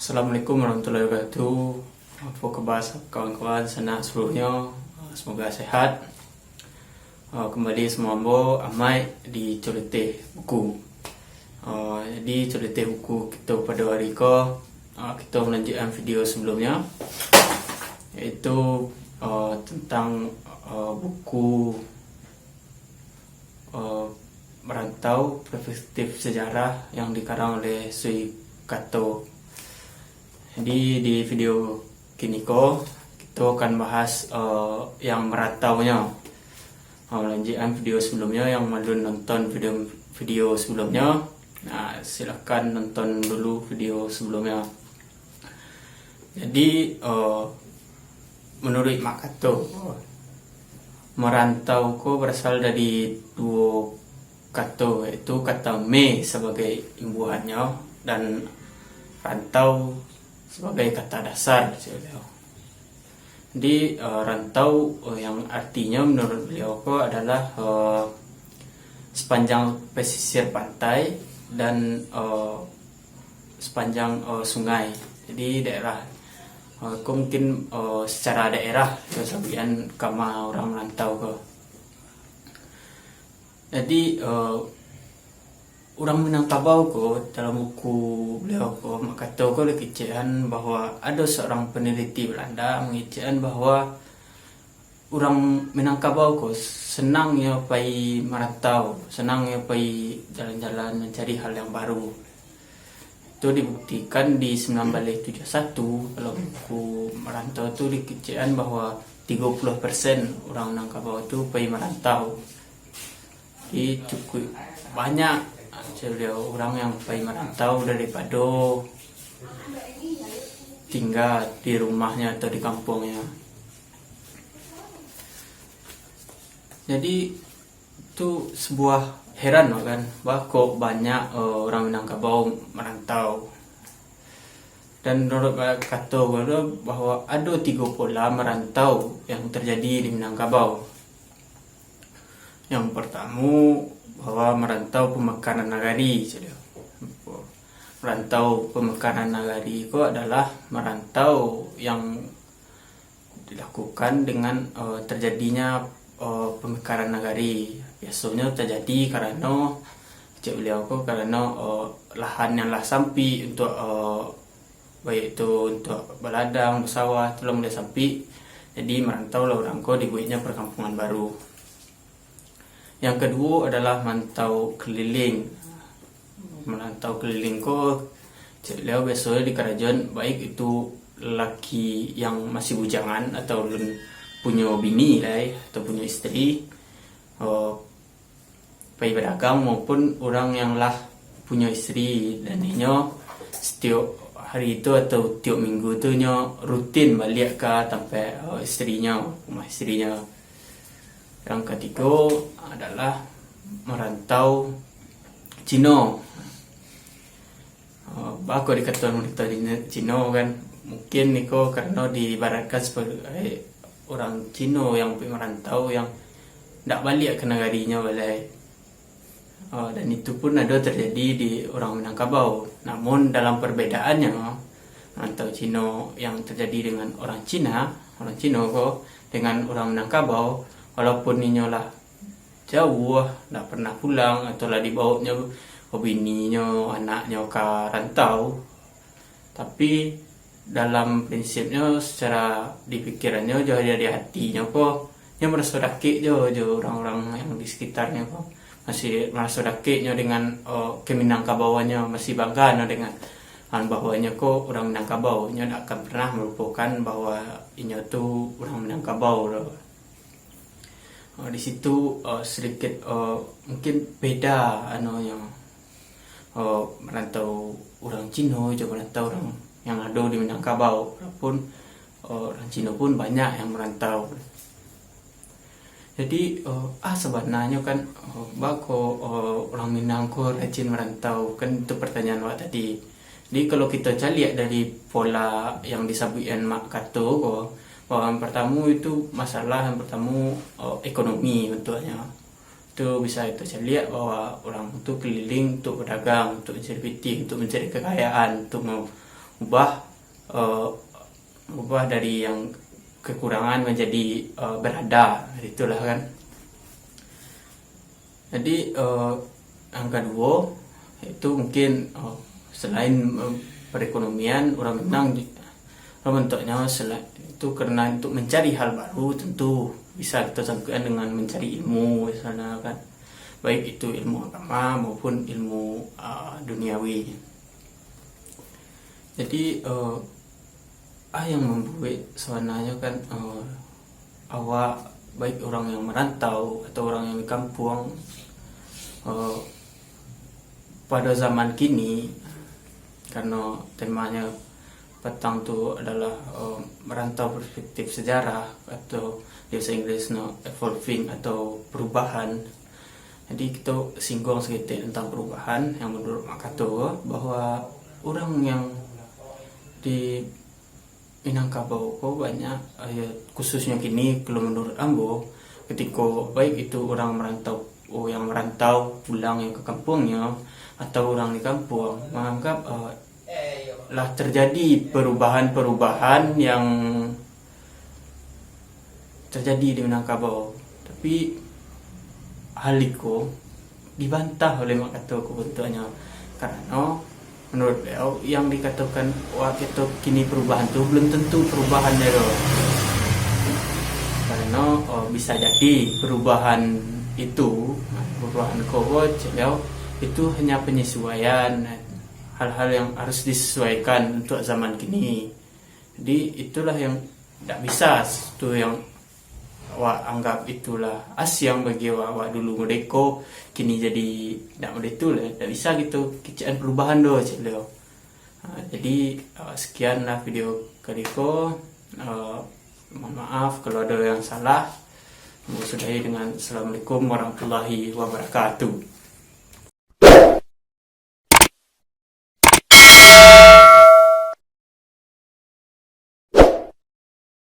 Assalamualaikum warahmatullahi wabarakatuh. Apa khabar kawan-kawan sana seluruhnya? Semoga sehat. Kembali semua amai di Celoteh Buku. Jadi Celoteh Buku kita pada hari kita melanjutkan video sebelumnya, iaitu tentang buku Merantau Perspektif Sejarah yang dikarang oleh Sui Kato. Jadi di video kini kita akan bahas yang merantaunya. Lanjutan video sebelumnya yang belum nonton video sebelumnya, silakan nonton dulu video sebelumnya. Jadi menurut Mak Kato, merantau berasal dari dua kata, yaitu kata me sebagai imbuhannya dan rantau sebagai kata dasar. Jadi rantau yang artinya menurut beliau adalah sepanjang pesisir pantai dan sepanjang sungai. Jadi daerah mungkin secara daerah kesabian kama orang merantau Jadi orang Minangkabau dalam buku beliau Mak Kato dikicaukan bahwa ada seorang peneliti Belanda mengicaukan bahwa orang Minangkabau senangnya pergi merantau, senangnya pergi jalan-jalan mencari hal yang baru. Itu dibuktikan di 1971 kalau buku merantau itu dikicaukan bahwa 30% orang Minangkabau itu pergi merantau. Jadi cukup banyak orang yang pergi merantau daripada tinggal di rumahnya atau di kampungnya. Jadi itu sebuah heran kan, bahwa kok banyak orang Minangkabau merantau. Dan menurut kata bahwa ada 3 pola merantau yang terjadi di Minangkabau. Yang pertama, bahwa merantau pemekaran nagari. Merantau pemekaran nagari itu adalah merantau yang dilakukan dengan terjadinya pemekaran nagari. Biasanya terjadi karena lahan yang lah sampi untuk baik itu untuk beladang, bersawah, telah mulai sampi. Jadi merantau lah orang dibuatnya perkampungan baru. Yang kedua adalah merantau keliling. Merantau keliling beliau biasanya di kerajaan, baik itu lelaki yang masih bujangan atau punya bini atau punya istri, pergi berdagang, maupun orang yang lah punya istri dan dia setiap hari itu atau tiap minggu itu rutin balik ke tempat istrinya, rumah istrinya. Yang ketiga adalah merantau Cina. Bako dikatakan merantau Cina kan, mungkin niko karena diibaratkan sebagai orang Cina yang merantau yang tidak balik ke negarinya balai. Dan itu pun ada terjadi di orang Minangkabau. Namun dalam perbedaannya, merantau Cina yang terjadi dengan orang Cina dengan orang Minangkabau, walaupun ninyolah jauh, tak pernah pulang atau lah dibawanya bininya, anaknya ke rantau, tapi dalam prinsipnya secara dipikirannya jauh dari hatinya dia merasa dakik orang-orang yang di sekitarnya masih merasa dakiknya dengan keminangkabauannya, masih bangga dengan bahwanya orang Minangkabau nya tak akan pernah melupakan bahwa ini tu orang Minangkabau. Di situ sedikit mungkin beda merantau orang Cina juga merantau orang yang ada di Minangkabau. Walaupun orang Cina pun banyak yang merantau. Jadi sebenarnya kan orang Minang rajin merantau kan, itu pertanyaan awak tadi. Jadi kalau kita lihat dari pola yang disebutkan Mak Kato bahwa yang pertama itu masalah yang pertama ekonomi bentuknya. Itu bisa kita lihat bahwa orang itu keliling untuk berdagang, untuk mencari piti, untuk mencari kekayaan, untuk ubah dari yang kekurangan menjadi berada, itulah kan. Jadi yang kedua itu mungkin selain perekonomian, orang Minang bentuknya selain itu karena untuk mencari hal baru, tentu bisa kita sangkakan dengan mencari ilmu di sana kan, baik itu ilmu agama maupun ilmu duniawi. Jadi yang membuat sebenarnya kan awak baik orang yang merantau atau orang yang di kampung pada zaman kini, karena temanya petang tu adalah merantau perspektif sejarah atau bahasa Inggrisnya evolving atau perubahan. Jadi kita singgung sedikit tentang perubahan yang menurut Mak Kato, bahwa orang yang di Minangkabau banyak khususnya kini kalau menurut Ambo, ketika baik itu orang merantau yang merantau pulang yang ke kampungnya atau orang di kampung menganggap lah terjadi perubahan-perubahan yang terjadi di Minangkabau, tapi hal itu dibantah oleh Mak Kato bentuknya, karena menurut beliau yang dikatakan itu kini perubahan itu belum tentu perubahan itu, karena bisa jadi perubahan coach beliau itu hanya penyesuaian hal-hal yang harus disesuaikan untuk zaman kini. Jadi itulah yang tidak bisa itu yang awak anggap itulah asyang bagi awak dulu merdeka kini jadi tidak merdeka lah, tidak bisa gitu kecaan perubahan doh beliau. Jadi sekianlah video kali ko. Mohon maaf kalau ada yang salah. Sudahi dengan Assalamualaikum warahmatullahi wabarakatuh.